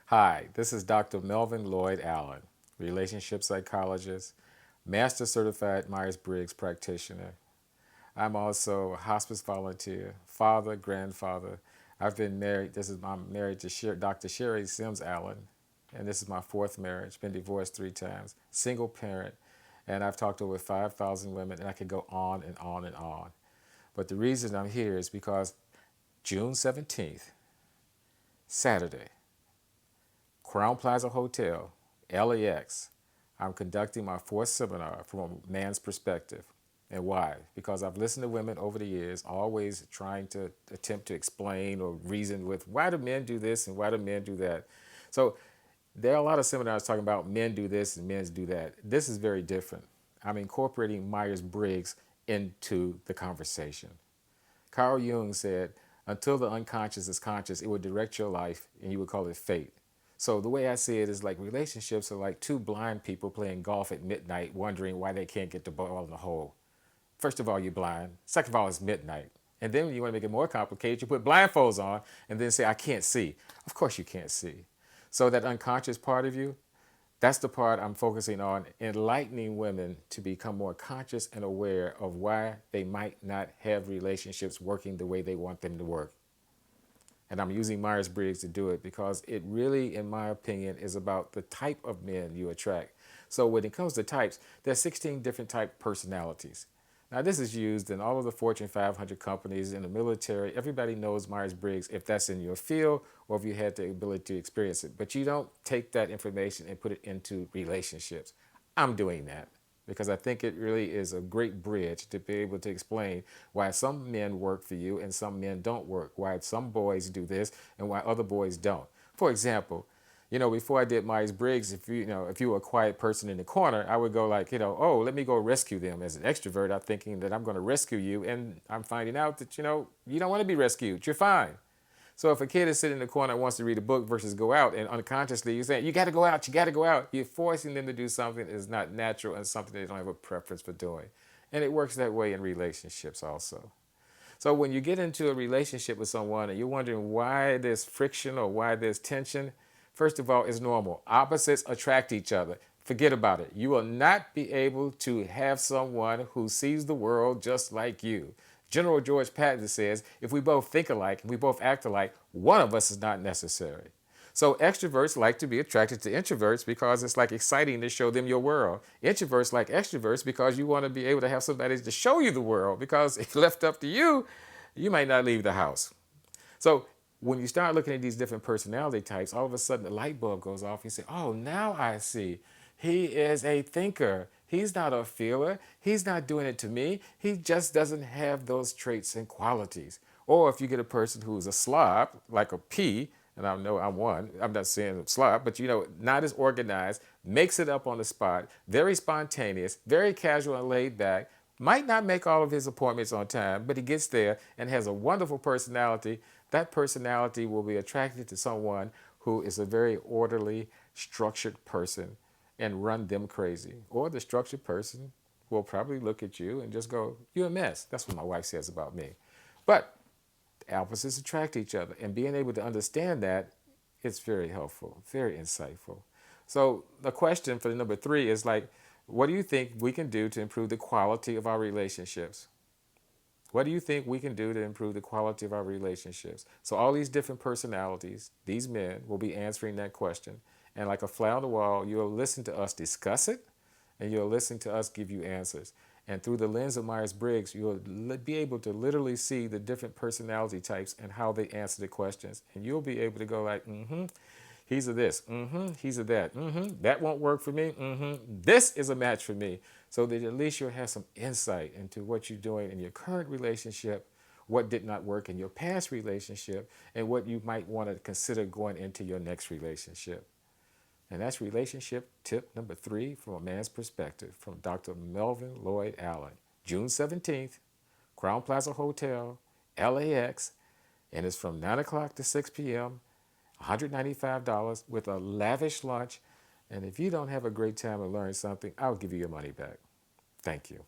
Hi, this is Dr. Melvin Lloyd Allen, relationship psychologist, master certified Myers Briggs practitioner. I'm also a hospice volunteer, father, grandfather. I've been married. I'm married to Dr. Sherry Sims Allen, and this is my fourth marriage. Been divorced 3 times, single parent, and I've talked to over 5,000 women, and I could go on and on and on. But the reason I'm here is because June 17th, Saturday, Crown Plaza Hotel, LAX. I'm conducting my fourth seminar from a man's perspective. And why? Because I've listened to women over the years, always trying to attempt to explain or reason with why do men do this and why do men do that. So there are a lot of seminars talking about men do this and men do that. This is very different. I'm incorporating Myers Briggs into the conversation. Carl Jung said, until the unconscious is conscious, it would direct your life and you would call it fate. So the way I see it is like relationships are like two blind people playing golf at midnight, wondering why they can't get the ball in the hole. First of all, you're blind. Second of all, it's midnight. And then when you want to make it more complicated, you put blindfolds on and then say, I can't see. Of course you can't see. So that unconscious part of you, that's the part I'm focusing on, enlightening women to become more conscious and aware of why they might not have relationships working the way they want them to work. And I'm using Myers Briggs to do it because it really, in my opinion, is about the type of men you attract. So when it comes to types, there's 16 different type personalities. Now, this is used in all of the Fortune 500 companies, in the military. Everybody knows Myers Briggs if that's in your field or if you had the ability to experience it. But you don't take that information and put it into relationships. I'm doing that because I think it really is a great bridge to be able to explain why some men work for you and some men don't work, why some boys do this and why other boys don't. For example, before I did Myers-Briggs, if you were a quiet person in the corner, I would go like, oh, let me go rescue them. As an extrovert, I'm thinking that I'm going to rescue you, and I'm finding out that, you don't want to be rescued. You're fine. So if a kid is sitting in the corner and wants to read a book versus go out, and unconsciously you're saying, you got to go out, you got to go out, you're forcing them to do something that is not natural and something they don't have a preference for doing. And it works that way in relationships also. So when you get into a relationship with someone and you're wondering why there's friction or why there's tension, first of all, it's normal. Opposites attract each other. Forget about it. You will not be able to have someone who sees the world just like you. General George Patton says, if we both think alike and we both act alike, one of us is not necessary. So extroverts like to be attracted to introverts because it's like exciting to show them your world. Introverts like extroverts because you want to be able to have somebody to show you the world, because if left up to you, you might not leave the house. So when you start looking at these different personality types, all of a sudden the light bulb goes off. You say, oh, now I see. He is a thinker. He's not a feeler. He's not doing it to me. He just doesn't have those traits and qualities. Or if you get a person who's a slob, like a P, and I know I'm one, I'm not saying I'm slob, but not as organized, makes it up on the spot, very spontaneous, very casual and laid back, might not make all of his appointments on time, but he gets there and has a wonderful personality. That personality will be attracted to someone who is a very orderly, structured person and run them crazy. Or the structured person will probably look at you and just go, you're a mess. That's what my wife says about me. But opposites attract each other, and being able to understand that, it's very helpful, very insightful. So the question for the number 3 is like, what do you think we can do to improve the quality of our relationships? What do you think we can do to improve the quality of our relationships? So all these different personalities, these men will be answering that question. And like a fly on the wall, you'll listen to us discuss it, and you'll listen to us give you answers. And through the lens of Myers-Briggs, you'll be able to literally see the different personality types and how they answer the questions. And you'll be able to go like, he's a this, he's a that, that won't work for me, this is a match for me. So that at least you'll have some insight into what you're doing in your current relationship, what did not work in your past relationship, and what you might want to consider going into your next relationship. And that's relationship tip number 3 from a man's perspective from Dr. Melvin Lloyd Allen. June 17th, Crown Plaza Hotel, LAX, and it's from 9 o'clock to 6 p.m., $195 with a lavish lunch. And if you don't have a great time and learn something, I'll give you your money back. Thank you.